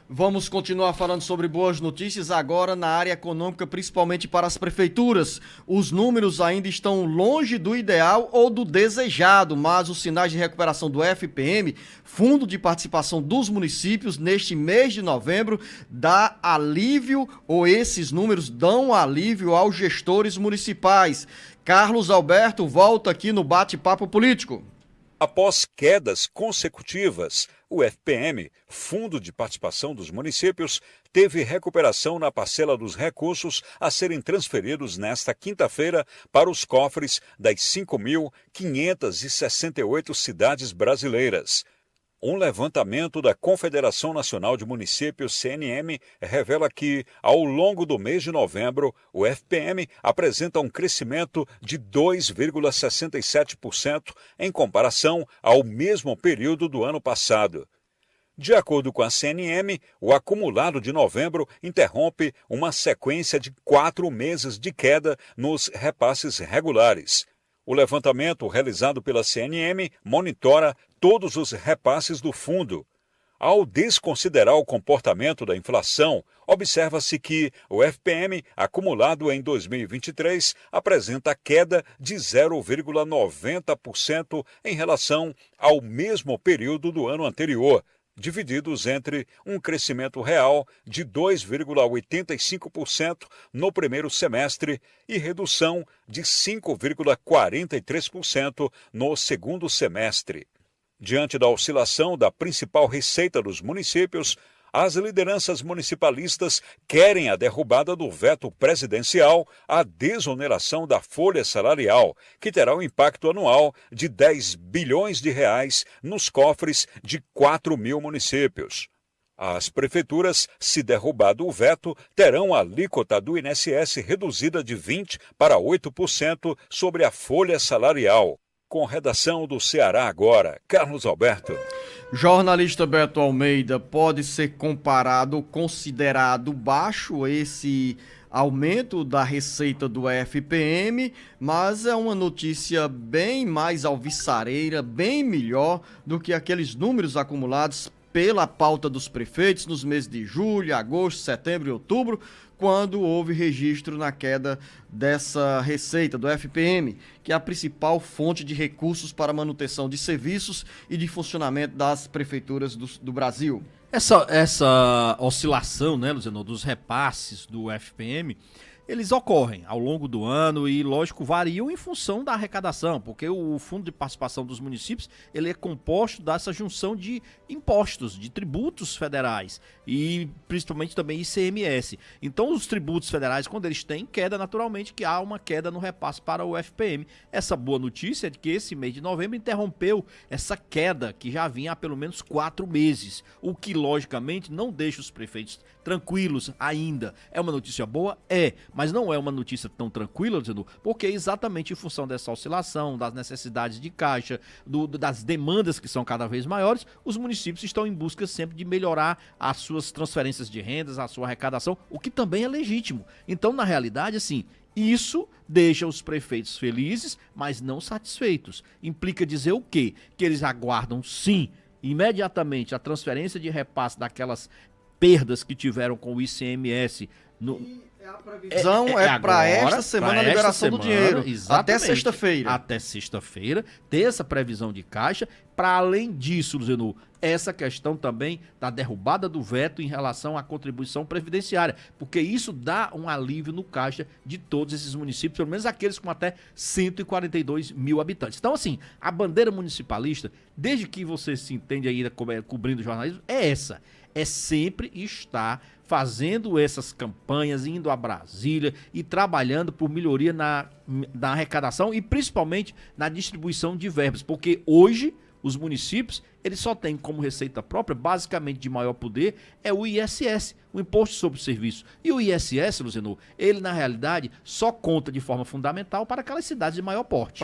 Vamos continuar falando sobre boas notícias agora na área econômica, principalmente para as prefeituras. Os números ainda estão longe do ideal ou do desejado, mas os sinais de recuperação do FPM, Fundo de Participação dos Municípios, neste mês de novembro, dá alívio, ou esses números dão alívio aos gestores municipais. Carlos Alberto volta aqui no Bate-Papo Político. Após quedas consecutivas, o FPM, Fundo de Participação dos Municípios, teve recuperação na parcela dos recursos a serem transferidos nesta quinta-feira para os cofres das 5.568 cidades brasileiras. Um levantamento da Confederação Nacional de Municípios, CNM, revela que, ao longo do mês de novembro, o FPM apresenta um crescimento de 2,67% em comparação ao mesmo período do ano passado. De acordo com a CNM, o acumulado de novembro interrompe uma sequência de 4 meses de queda nos repasses regulares. O levantamento realizado pela CNM monitora todos os repasses do fundo. Ao desconsiderar o comportamento da inflação, observa-se que o FPM acumulado em 2023 apresenta queda de 0,90% em relação ao mesmo período do ano anterior, divididos entre um crescimento real de 2,85% no primeiro semestre e redução de 5,43% no segundo semestre. Diante da oscilação da principal receita dos municípios, as lideranças municipalistas querem a derrubada do veto presidencial à desoneração da folha salarial, que terá um impacto anual de 10 bilhões de reais nos cofres de 4.000 municípios. As prefeituras, se derrubado o veto, terão a alíquota do INSS reduzida de 20% para 8% sobre a folha salarial. Com redação do Ceará Agora, Carlos Alberto. Jornalista Beto Almeida, pode ser comparado, considerado baixo esse aumento da receita do FPM, mas é uma notícia bem mais alvissareira, bem melhor do que aqueles números acumulados pela pauta dos prefeitos nos meses de julho, agosto, setembro e outubro, quando houve registro na queda dessa receita do FPM, que é a principal fonte de recursos para manutenção de serviços e de funcionamento das prefeituras do Brasil. Essa oscilação, né, Luciano, dos repasses do FPM, eles ocorrem ao longo do ano e, lógico, variam em função da arrecadação, porque o Fundo de Participação dos Municípios ele é composto dessa junção de impostos, de tributos federais e principalmente também ICMS. Então, os tributos federais, quando eles têm queda, naturalmente que há uma queda no repasse para o FPM. Essa boa notícia é de que esse mês de novembro interrompeu essa queda que já vinha há pelo menos 4 meses, o que, logicamente, não deixa os prefeitos tranquilos ainda. É uma notícia boa? É, mas não é uma notícia tão tranquila, porque é exatamente em função dessa oscilação, das necessidades de caixa, das demandas que são cada vez maiores, os municípios estão em busca sempre de melhorar as suas transferências de rendas, a sua arrecadação, o que também é legítimo. Então, na realidade, assim, isso deixa os prefeitos felizes, mas não satisfeitos. Implica dizer o quê? Que eles aguardam, sim, imediatamente a transferência de repasse daquelas perdas que tiveram com o ICMS A previsão é para esta semana a liberação do dinheiro, até sexta-feira. Até sexta-feira, ter essa previsão de caixa. Para além disso, Luzenu, essa questão também da derrubada do veto em relação à contribuição previdenciária, porque isso dá um alívio no caixa de todos esses municípios, pelo menos aqueles com até 142 mil habitantes. Então, assim, a bandeira municipalista, desde que você se entende ainda cobrindo jornalismo, é essa. É sempre estar fazendo essas campanhas, indo a Brasília e trabalhando por melhoria na arrecadação e principalmente na distribuição de verbas, porque hoje os municípios, eles só têm como receita própria, basicamente de maior poder, é o ISS, o Imposto sobre o Serviço. E o ISS, Luciano, ele na realidade só conta de forma fundamental para aquelas cidades de maior porte.